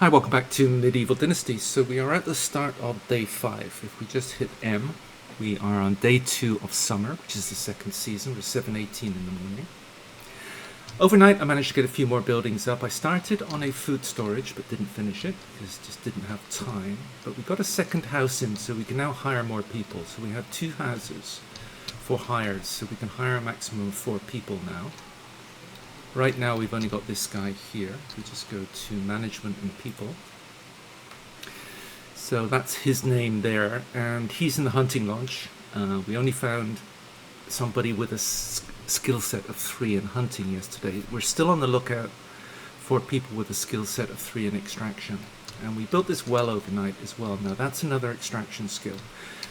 Hi, welcome back to Medieval Dynasty. So we are at the start of day 5. If we just hit M, we are on day 2 of summer, which is the second season. We're 7:18 in the morning. Overnight, I managed to get a few more buildings up. I started on a food storage, but didn't finish it because just didn't have time. But we got a second house in, so we can now hire more people. So we have 2 houses for hires, so we can hire a maximum of 4 people now. Right now we've only got this guy here. We just go to management and people. So that's his name there, and he's in the hunting lodge. We only found somebody with a skill set of 3 in hunting yesterday. We're still on the lookout for people with a skill set of 3 in extraction. And we built this well overnight as well. Now that's another extraction skill.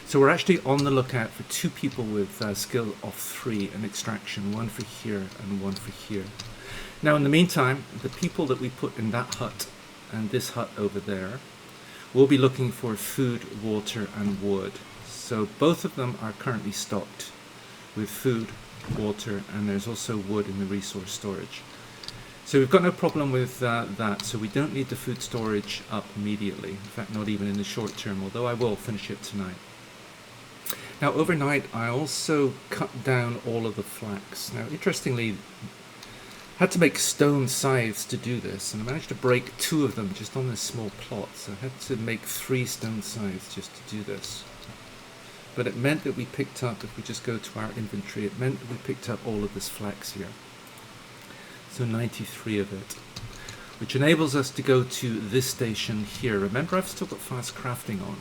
So we're actually on the lookout for 2 people with a skill of 3 in extraction, 1 for here and 1 for here. Now in the meantime, the people that we put in that hut and this hut over there will be looking for food, water and wood. So both of them are currently stocked with food, water, and there's also wood in the resource storage. So we've got no problem with that, so we don't need the food storage up immediately. In fact, not even in the short term, although I will finish it tonight. Now overnight I also cut down all of the flax. Now interestingly, I had to make stone scythes to do this, and I managed to break 2 of them just on this small plot, so I had to make 3 stone scythes just to do this. But it meant that we picked up, if we just go to our inventory, it meant that we picked up all of this flax here. So 93 of it, which enables us to go to this station here. Remember, I've still got fast crafting on,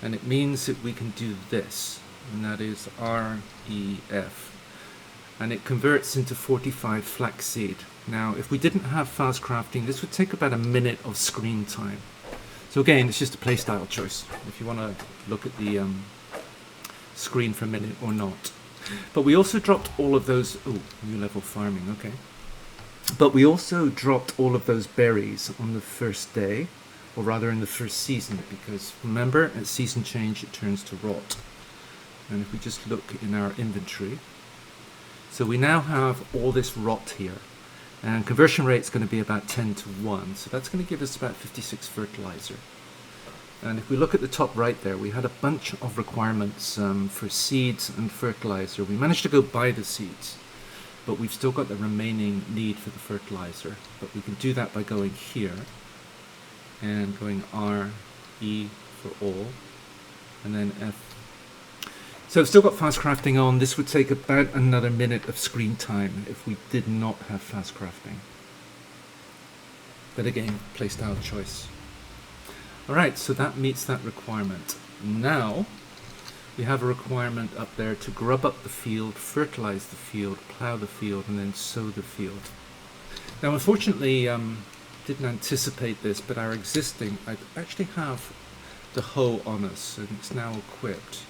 and it means that we can do this, and that is REF. And it converts into 45 flaxseed. Now, if we didn't have fast crafting, this would take about a minute of screen time. So again, it's just a playstyle choice, if you want to look at the screen for a minute or not. But we also dropped all of those, new level farming, okay. But we also dropped all of those berries on the first day, or rather in the first season, because remember, at season change it turns to rot. And if we just look in our inventory, so we now have all this rot here, and conversion rate is going to be about 10 to 1, so that's going to give us about 56 fertilizer. And if we look at the top right there, we had a bunch of requirements for seeds and fertilizer. We managed to go buy the seeds, but we've still got the remaining need for the fertilizer. But we can do that by going here and going R, E for all, and then F. So I've still got fast crafting on. This would take about another minute of screen time if we did not have fast crafting. But again, playstyle choice. Alright, so that meets that requirement. Now, we have a requirement up there to grub up the field, fertilize the field, plow the field, and then sow the field. Now unfortunately, didn't anticipate this, but our existing, I actually have the hoe on us, and it's now equipped.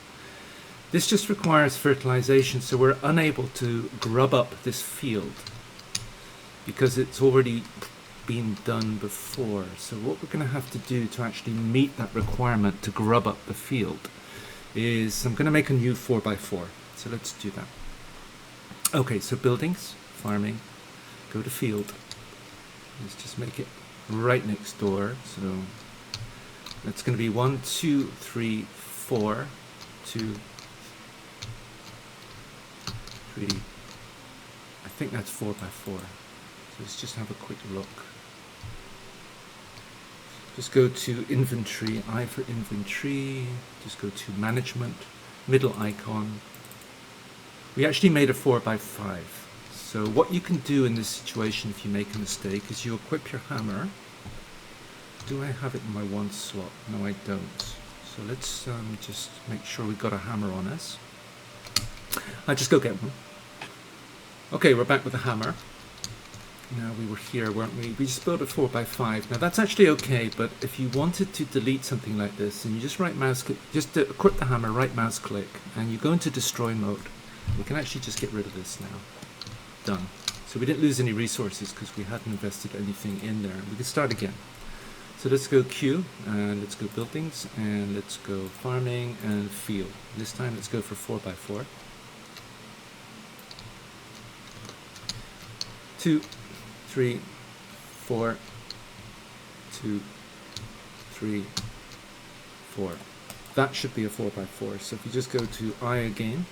This just requires fertilization, so we're unable to grub up this field because it's already been done before. So what we're going to have to do to actually meet that requirement to grub up the field is I'm going to make a new 4x4. So let's do that. Okay, so buildings, farming, go to field. Let's just make it right next door. So that's going to be 1, 2, 3, 4, 2, 3, I think that's 4x4. So let's just have a quick look. Just go to inventory, I for inventory, just go to management, middle icon. We actually made a 4x5. So what you can do in this situation if you make a mistake is you equip your hammer. Do I have it in my 1 slot? No, I don't. So let's just make sure we've got a hammer on us. I'll just go get one. Okay, we're back with the hammer. Now we were here, weren't we? We just built a 4x5. Now that's actually okay, but if you wanted to delete something like this, and you just right mouse click, just equip the hammer, right mouse click, and you go into destroy mode. We can actually just get rid of this now. Done. So we didn't lose any resources because we hadn't invested anything in there. We can start again. So let's go Q, and let's go buildings, and let's go farming and field. This time let's go for 4x4. 2, 3, 4, 2, 2, 3, 4. That should be a 4x4. So if you just go to I again,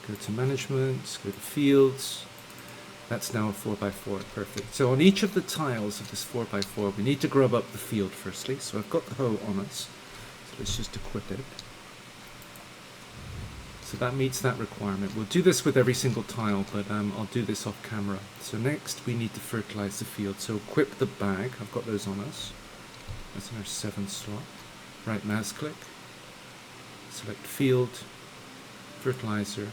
go to management, go to fields, that's now a 4x4, perfect. So on each of the tiles of this 4x4, we need to grub up the field firstly. So I've got the hoe on us, so let's just equip it. So that meets that requirement. We'll do this with every single tile, but I'll do this off camera. So next we need to fertilize the field. So equip the bag, I've got those on us. That's in our 7th slot. Right mouse click, select field, fertilizer,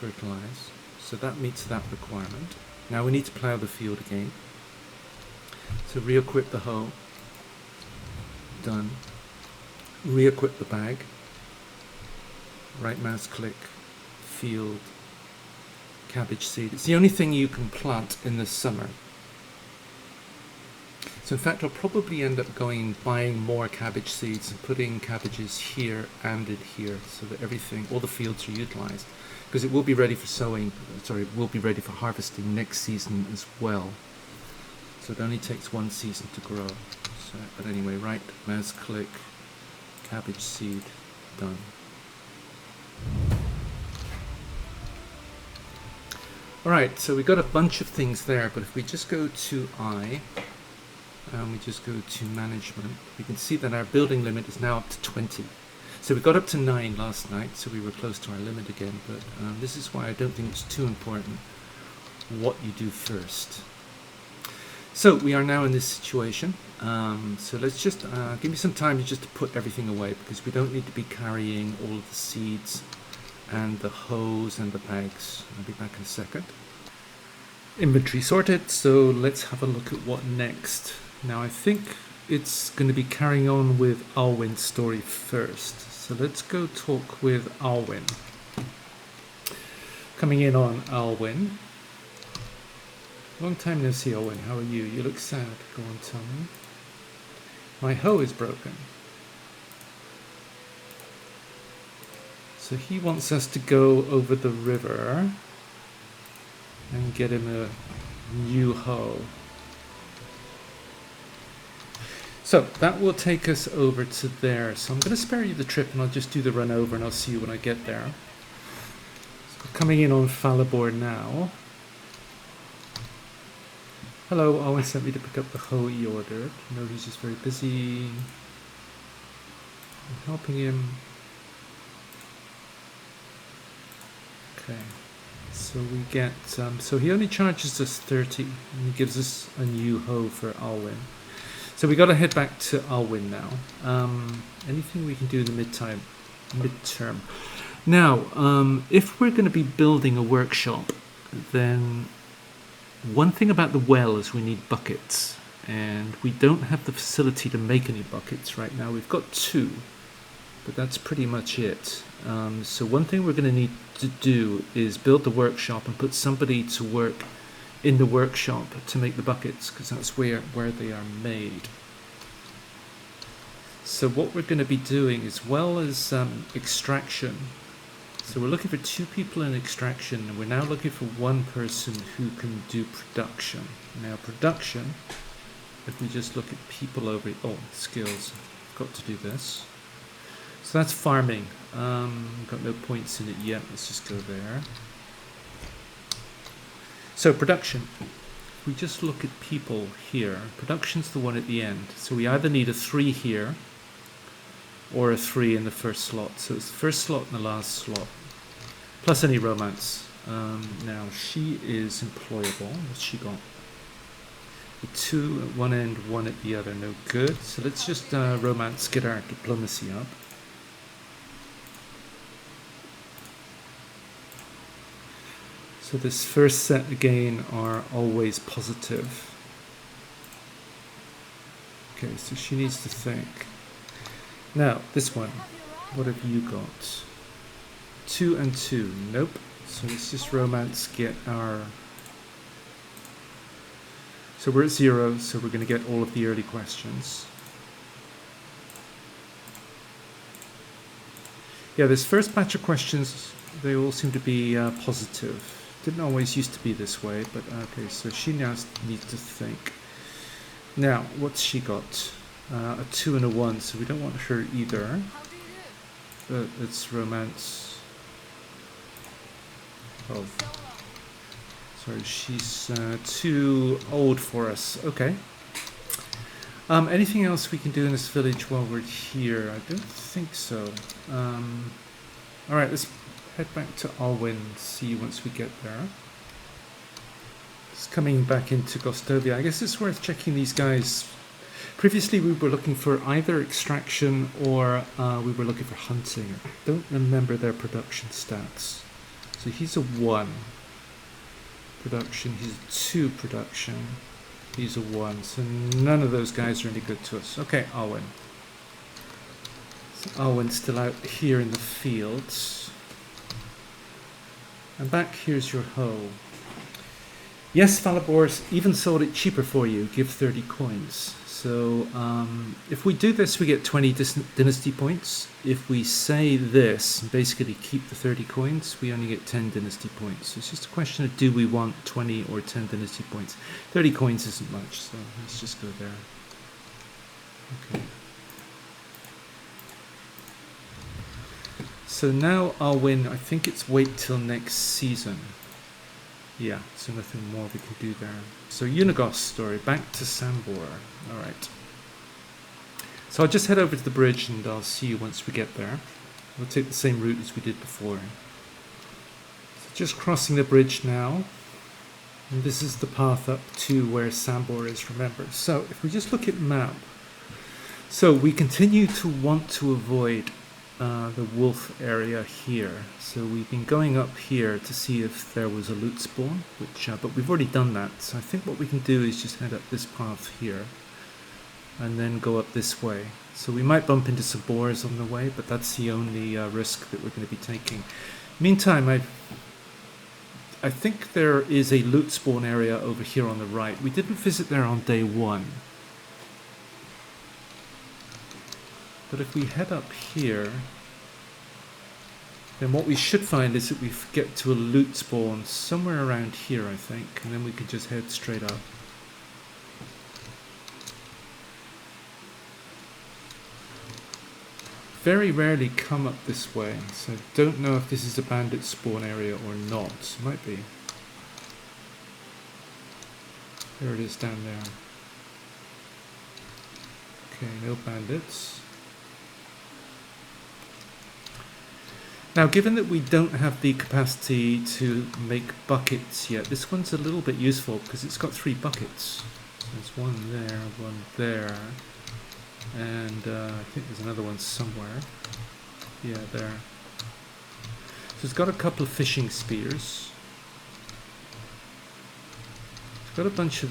fertilize. So that meets that requirement. Now we need to plow the field again. So re-equip the hoe, done. Re-equip the bag, right mouse click, field, cabbage seed. It's the only thing you can plant in the summer. So in fact I'll probably end up buying more cabbage seeds and putting cabbages here and in here so that everything, all the fields are utilized. Because it will be ready for sowing, sorry, it will be ready for harvesting next season as well. So it only takes one season to grow. So, but anyway, right mouse click, cabbage seed, done. Alright, so we got a bunch of things there, but if we just go to I, and we just go to management, we can see that our building limit is now up to 20. So we got up to 9 last night, so we were close to our limit again, but this is why I don't think it's too important what you do first. So we are now in this situation, so let's just give me some time just to put everything away, because we don't need to be carrying all of the seeds and the hoes and the bags. I'll be back in a second. Inventory sorted, so let's have a look at what next. Now I think it's going to be carrying on with Alwyn's story first. So let's go talk with Alwyn. Coming in on Alwyn. Long time no see, Alwyn. How are you? You look sad. Go on, tell me. My hoe is broken. So he wants us to go over the river and get him a new hoe. So that will take us over to there. So I'm going to spare you the trip and I'll just do the run over and I'll see you when I get there. So coming in on Falibor now. Hello, Owen sent me to pick up the hoe he ordered. No, he's just very busy. I'm helping him. Okay. So we get, so he only charges us 30 and he gives us a new hoe for Alwyn. So we got to head back to Alwyn now. Anything we can do in the midterm. Now, if we're going to be building a workshop, then one thing about the well is we need buckets, and we don't have the facility to make any buckets right now. We've got 2, but that's pretty much it. So one thing we're going to need to do is build the workshop and put somebody to work in the workshop to make the buckets, because that's where they are made. So what we're going to be doing, as well as extraction, so we're looking for 2 people in extraction, and we're now looking for 1 person who can do production. Now production, if we just look at people over, skills, got to do this. So that's farming. Got no points in it yet, let's just go there. So production, if we just look at people here, production's the one at the end. So we either need a 3 here or a 3 in the first slot. So it's the first slot and the last slot, plus any romance. Now she is employable. What's she got? The 2 at one end, 1 at the other, no good. So let's just romance, get our diplomacy up. So this first set again are always positive. Okay, so she needs to think. Now, this one, what have you got? 2 and 2, nope. So let's just romance, get our... So we're at 0, so we're going to get all of the early questions. Yeah, this first batch of questions, they all seem to be positive. Didn't always used to be this way, but okay, so she now needs to think. Now, what's she got? A 2 and a 1, so we don't want her either. It's romance. Oh. Sorry, she's too old for us. Okay. Anything else we can do in this village while we're here? I don't think so. Alright, let's head back to Alwyn, see you once we get there. Just coming back into Gostovia. I guess it's worth checking these guys. Previously we were looking for either extraction or we were looking for hunting. I don't remember their production stats. So he's a 1 production, he's a 2 production, he's a 1. So none of those guys are any good to us. Okay, Alwyn. So Alwyn's still out here in the fields. And back here's your hoe. Yes, Falibors even sold it cheaper for you. Give 30 coins. So if we do this, we get 20 dynasty points. If we say this, basically keep the 30 coins, we only get 10 dynasty points. So it's just a question of do we want 20 or 10 dynasty points. 30 coins isn't much, so let's just go there. Okay. So now I'll win. I think it's wait till next season. Yeah, so nothing more we can do there. So Unagos story, back to Sambor. Alright. So I'll just head over to the bridge and I'll see you once we get there. We'll take the same route as we did before. So just crossing the bridge now. And this is the path up to where Sambor is, remember. So if we just look at map. So we continue to want to avoid the wolf area here. So we've been going up here to see if there was a loot spawn, which but we've already done that. So I think what we can do is just head up this path here and then go up this way. So we might bump into some boars on the way, but that's the only risk that we're going to be taking. Meantime, I think there is a loot spawn area over here on the right. We didn't visit there on day 1. But if we head up here, then what we should find is that we get to a loot spawn somewhere around here, I think, and then we could just head straight up. Very rarely come up this way, so don't know if this is a bandit spawn area or not. Might be. There it is down there. Okay, no bandits. Now, given that we don't have the capacity to make buckets yet, this one's a little bit useful because it's got 3 buckets. So there's one there, and I think there's another one somewhere. Yeah, there. So it's got a couple of fishing spears. It's got a bunch of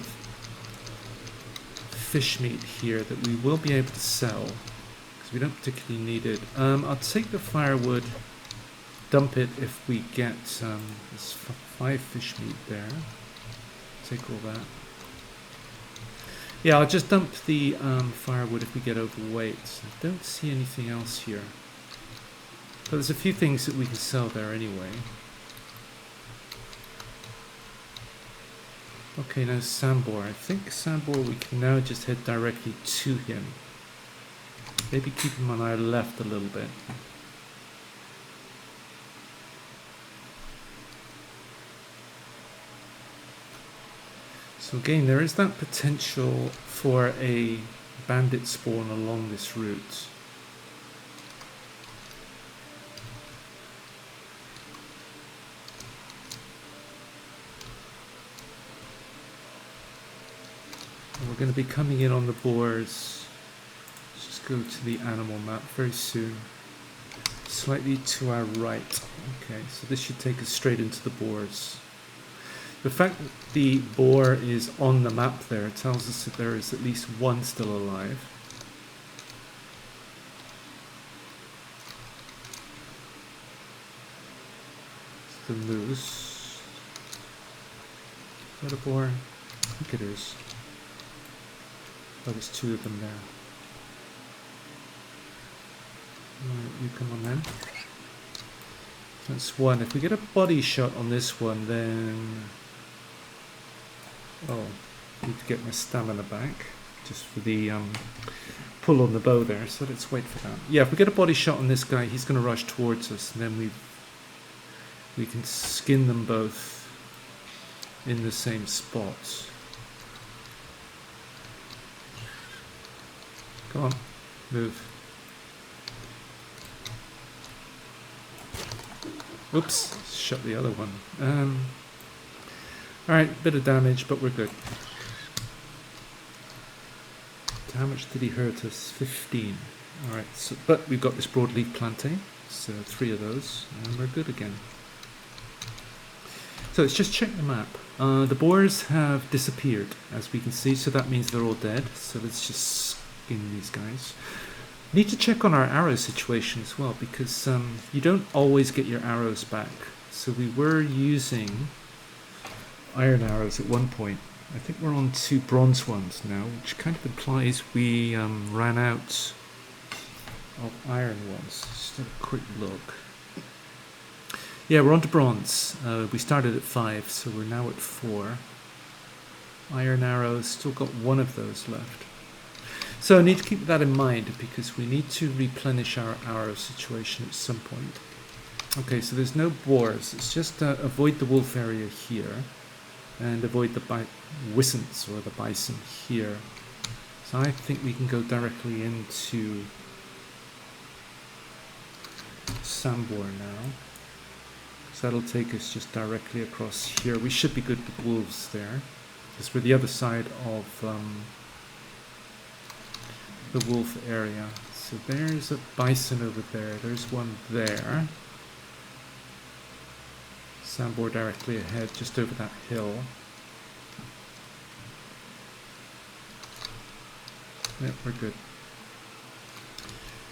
fish meat here that we will be able to sell because we don't particularly need it. I'll take the firewood. Dump it if we get there's 5 fish meat there. Take all that. Yeah, I'll just dump the firewood if we get overweight. I don't see anything else here. But there's a few things that we can sell there anyway. Okay, now Sambor. I think Sambor we can now just head directly to him. Maybe keep him on our left a little bit. So again, there is that potential for a bandit spawn along this route. And we're going to be coming in on the boars. Let's just go to the animal map very soon. Slightly to our right. Okay, so this should take us straight into the boars. The fact that the boar is on the map there tells us that there is at least one still alive. It's the moose. Is that a boar? I think it is. Oh, there's 2 of them there. Alright, you come on then. That's 1. If we get a body shot on this one, then... Oh, I need to get my stamina back. just for the pull on the bow there. So let's wait for that. Yeah, if we get a body shot on this guy, he's going to rush towards us, and then we can skin them both in the same spot. Come on, move. Oops, shut the other one. Alright, bit of damage, but we're good. How much did he hurt us? 15. Alright, so, but we've got this broadleaf plantain, so 3 of those, and we're good again. So let's just check the map. The boars have disappeared, as we can see, so that means they're all dead. So let's just skin these guys. Need to check on our arrow situation as well, because you don't always get your arrows back. So we were using iron arrows at one point. I think we're on 2 bronze ones now, which kind of implies we ran out of iron ones. Just have a quick look. Yeah, we're on to bronze. We started at 5, so we're now at 4. Iron arrows, still got 1 of those left. So I need to keep that in mind, because we need to replenish our arrow situation at some point. Okay, so there's no boars. It's just avoid the wolf area here, and avoid the wisents or the bison here. So I think we can go directly into Sambor now. So that'll take us just directly across here. We should be good with wolves there, because we're the other side of the wolf area. So there's a bison over there. There's one there. Sambor directly ahead, just over that hill. Yep, we're good.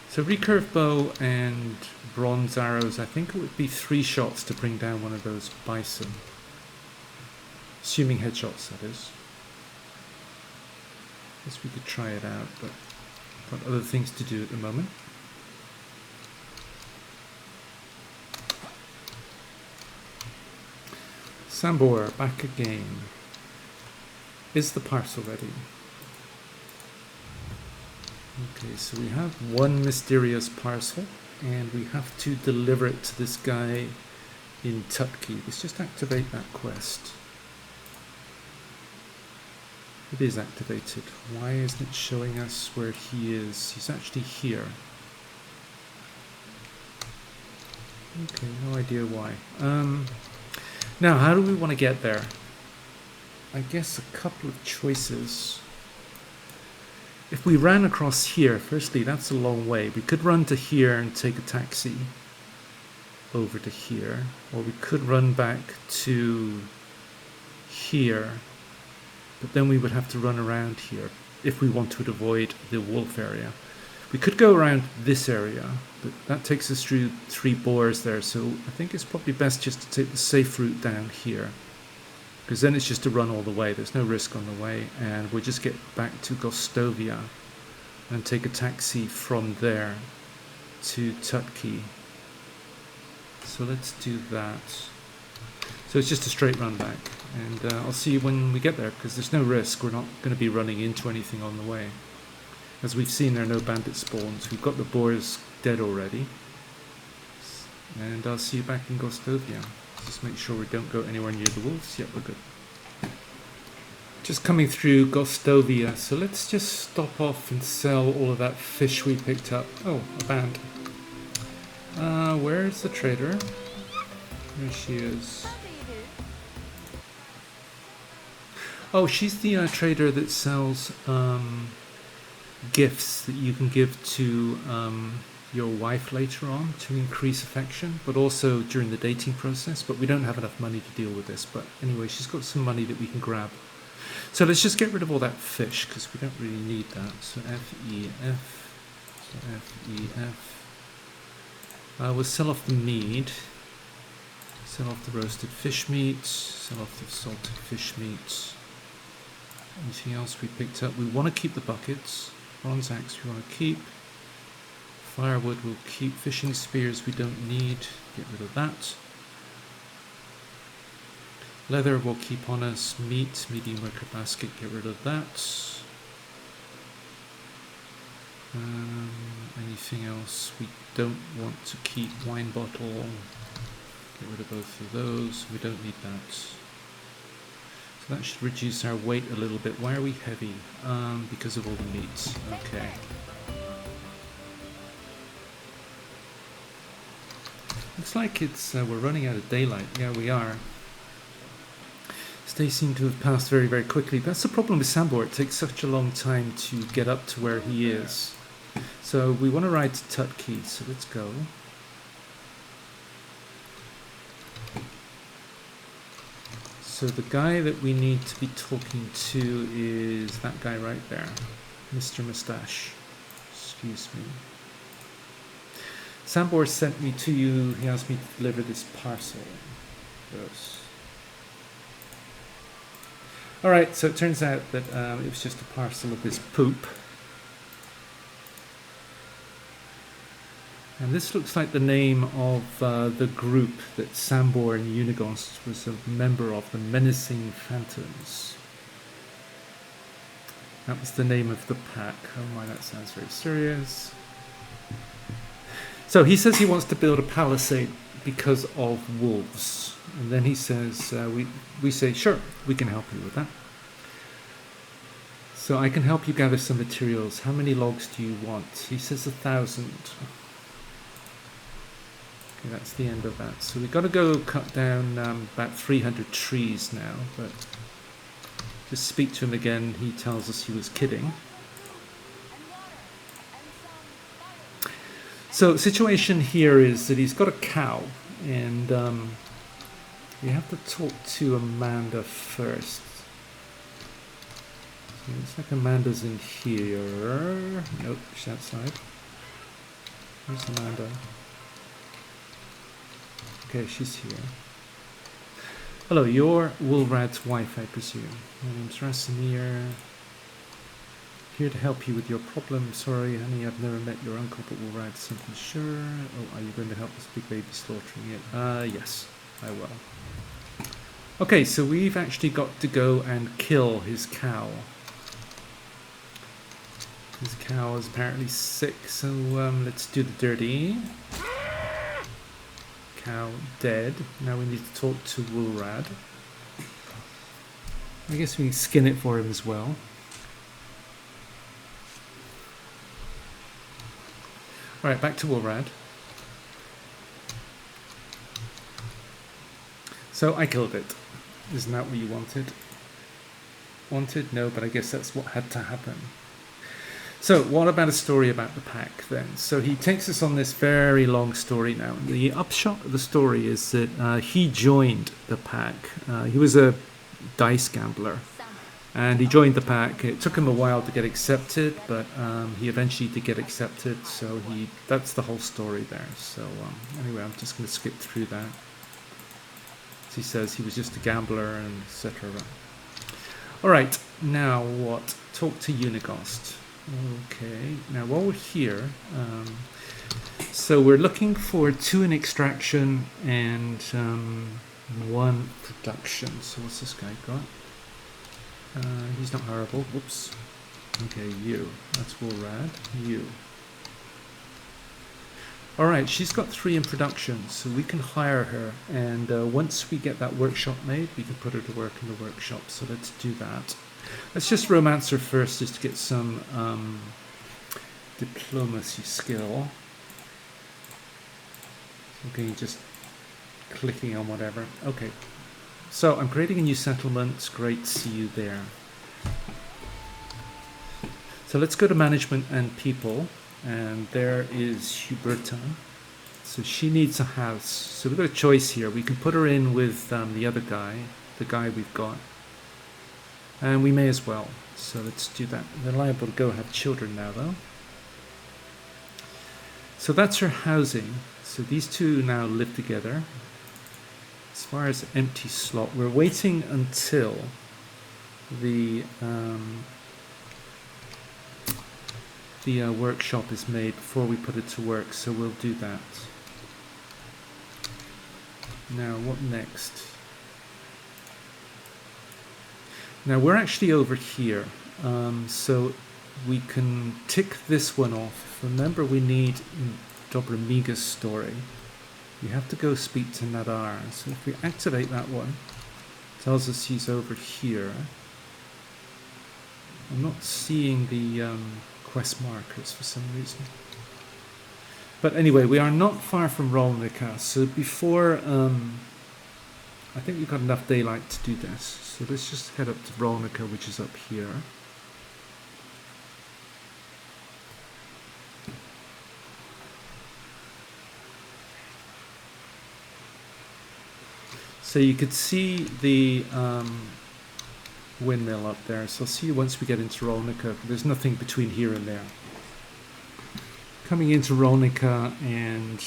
So recurve bow and bronze arrows, I think it would be 3 shots to bring down one of those bison. Assuming headshots, that is. Guess we could try it out, but got other things to do at the moment. Sambor, back again. Is the parcel ready? Okay, so we have 1 mysterious parcel, and we have to deliver it to this guy in Tutki. Let's just activate that quest. It is activated. Why isn't it showing us where he is? He's actually here. Okay, no idea why. Now, how do we want to get there? I guess a couple of choices. If we ran across here, firstly, that's a long way. We could run to here and take a taxi over to here, or we could run back to here, but then we would have to run around here if we want to avoid the wolf area. We could go around this area, but that takes us through 3 boars there, so I think it's probably best just to take the safe route down here, because then it's just to run all the way. There's no risk on the way, and we'll just get back to Gostovia and take a taxi from there to Tutki. So let's do that. So it's just a straight run back, and I'll see you when we get there, because there's no risk. We're not going to be running into anything on the way. As we've seen, there are no bandit spawns. We've got the boars dead already, and I'll see you back in Gostovia. Just make sure we don't go anywhere near the wolves. Yep, we're good. Just coming through Gostovia, so let's just stop off and sell all of that fish we picked up. Oh, a band. Where's the trader? There she is. Oh, she's the trader that sells gifts that you can give to your wife later on to increase affection, but also during the dating process. But we don't have enough money to deal with this. But anyway, she's got some money that we can grab. So let's just get rid of all that fish, because we don't really need that. So F-E-F. So F-E-F. We'll sell off the mead. Sell off the roasted fish meat. Sell off the salted fish meat. Anything else we picked up? We want to keep the buckets. Bronze axe we want to keep. Firewood we'll keep. Fishing spears we don't need. Get rid of that. Leather we'll keep on us. Meat, medium wicker basket, get rid of that. Um, Anything else? We don't want to keep wine bottle. Get rid of both of those. We don't need that. So that should reduce our weight a little bit. Why are we heavy? Because of all the meats. Okay. Looks like it's we're running out of daylight. Yeah, we are. They seem to have passed very, very quickly. That's the problem with Sambor. It takes such a long time to get up to where he is. So we want to ride to Tutki, so let's go. So the guy that we need to be talking to is that guy right there, Mr. Mustache. Excuse me. Sambor sent me to you. He asked me to deliver this parcel. Gross. Alright, so it turns out that it was just a parcel of this poop. And this looks like the name of the group that Sambor and Unigost was a member of, the Menacing Phantoms. That was the name of the pack. Oh my, that sounds very serious. So he says he wants to build a palisade because of wolves. And then he says, we say, sure, we can help you with that. So I can help you gather some materials. How many logs do you want? He says 1,000. Okay, that's the end of that. So we've got to go cut down about 300 trees now. But just speak to him again. He tells us he was kidding. So the situation here is that he's got a cow. And we have to talk to Amanda first. So looks like Amanda's in here. Nope, she's outside. Where's Amanda? Okay, she's here. Hello, you're Woolrad's wife, I presume. My name's Rasimir. Here to help you with your problem. Sorry, honey, I've never met your uncle, but Woolrad's something sure. Oh, are you going to help this big baby slaughtering it? Yes, I will. Okay, so we've actually got to go and kill his cow. His cow is apparently sick, so let's do the dirty. Cow dead. Now we need to talk to Woolrad. I guess we can skin it for him as well. Alright, back to Woolrad. So I killed it. Isn't that what you wanted? Wanted? No, but I guess that's what had to happen. So what about a story about the pack then? So he takes us on this very long story now. The upshot of the story is that he joined the pack. He was a dice gambler. And he joined the pack. It took him a while to get accepted, but he eventually did get accepted. So that's the whole story there. So anyway, I'm just going to skip through that. He says he was just a gambler and etc. All right, now what? Talk to Unigost. Okay, now while we're here, so we're looking for 2 in extraction and 1 production. So what's this guy got? He's not horrible. Whoops. Okay, you. That's Woolrad. You. Alright, she's got 3 in production, so we can hire her, and once we get that workshop made, we can put her to work in the workshop, so let's do that. Let's just romance her first, just to get some diplomacy skill. Okay, just clicking on whatever. Okay, so I'm creating a new settlement. It's great to see you there. So let's go to management and people. And there is Huberta. So she needs a house. So we've got a choice here. We can put her in with the other guy, the guy we've got. And we may as well. So let's do that. They're liable to go have children now, though. So that's her housing. So these 2 now live together. As far as empty slot, we're waiting until the workshop is made before we put it to work, so we'll do that. Now, what next? Now, we're actually over here. So we can tick this one off. Remember, we need Dobramiga's story. You have to go speak to Nadar. So if we activate that one, it tells us he's over here. I'm not seeing the quest markers for some reason. But anyway, we are not far from Rolnica. So before, I think we've got enough daylight to do this. So let's just head up to Rolnica, which is up here. So you could see the windmill up there. So I'll see you once we get into Rolnica. There's nothing between here and there. Coming into Rolnica, and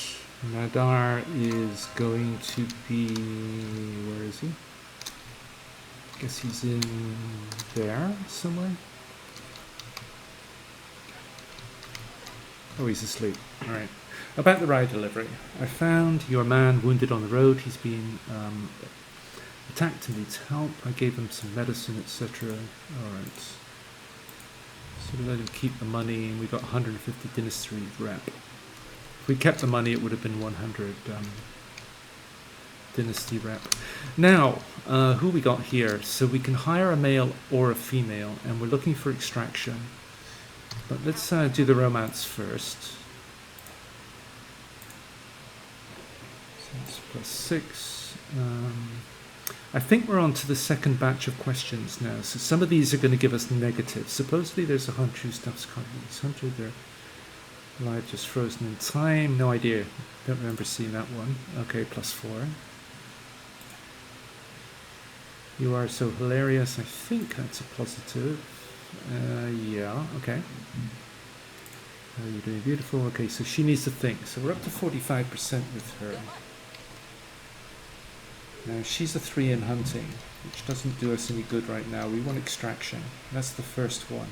Nadar is going to be... where is he? I guess he's in there somewhere. Oh, he's asleep. All right. About the ride delivery. I found your man wounded on the road. He's been attacked and needs help. I gave him some medicine, etc. Alright. So we let him keep the money, and we got 150 Dynasty rep. If we kept the money, it would have been 100 Dynasty rep. Now, who we got here? So we can hire a male or a female, and we're looking for extraction. But let's do the romance first. +6. I think we're on to the second batch of questions now. So some of these are going to give us negatives. Supposedly there's a hunter who stuffs cards. Hunter, they're alive, just frozen in time. No idea. Don't remember seeing that one. Okay, +4. You are so hilarious. I think that's a positive. Yeah, okay. You're doing beautiful. Okay, so she needs to think. So we're up to 45% with her. Now she's a 3 in hunting, which doesn't do us any good right now. We want extraction. That's the first one.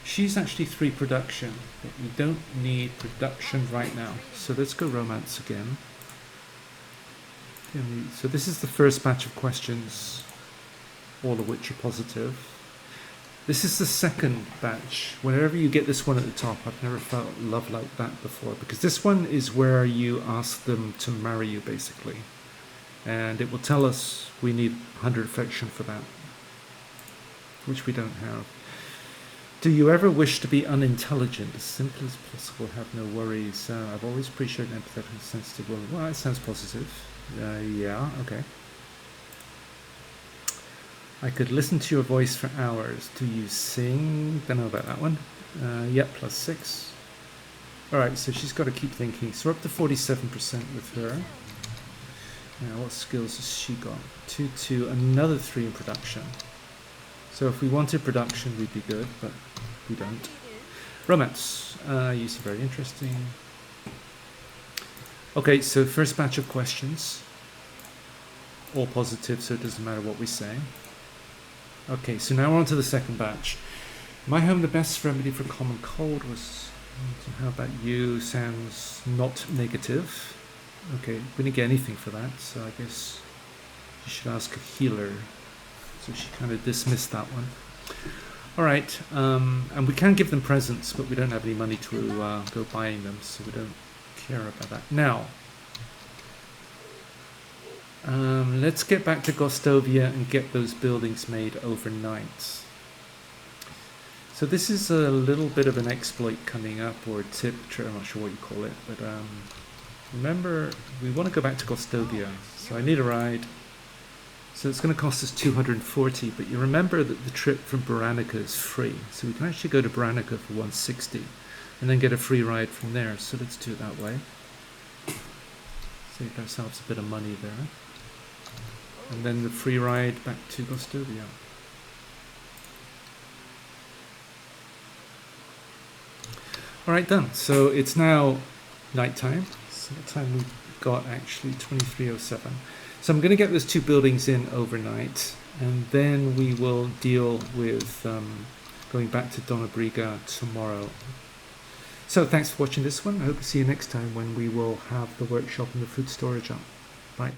She's actually 3 production, but we don't need production right now. So let's go romance again. So this is the first batch of questions, all of which are positive. This is the second batch. Whenever you get this one at the top, I've never felt love like that before, because this one is where you ask them to marry you, basically. And it will tell us we need 100 affection for that, which we don't have. Do you ever wish to be unintelligent? As simple as possible, have no worries. I've always appreciated an empathetic and sensitive woman. Well, that sounds positive. Yeah, okay. I could listen to your voice for hours. Do you sing? Don't know about that one. Yep, +6. Alright, so she's got to keep thinking. So we're up to 47% with her. Now, what skills has she got? 2, another 3 in production. So if we wanted production, we'd be good, but we don't. Romance. You seem very interesting. Okay, so first batch of questions. All positive, so it doesn't matter what we say. Okay, so now we're on to the second batch. My home, the best remedy for common cold was... How about you? Sounds not negative. Okay, we didn't get anything for that, so I guess you should ask a healer. So she kind of dismissed that one. Alright, and we can give them presents, but we don't have any money to go buying them, so we don't care about that. Now, let's get back to Gostovia and get those buildings made overnight. So this is a little bit of an exploit coming up, or a tip, I'm not sure what you call it, but remember, we want to go back to Gostovia, so I need a ride. So it's going to cost us 240, but you remember that the trip from Baranica is free, so we can actually go to Baranica for 160 and then get a free ride from there. So let's do it that way. Save ourselves a bit of money there. And then the free ride back to Gostovia. Alright, done. So it's now nighttime. So the time we've got actually 23:07. So I'm going to get those 2 buildings in overnight, and then we will deal with going back to Donabriga tomorrow. So thanks for watching this one. I hope to see you next time when we will have the workshop and the food storage up. Bye.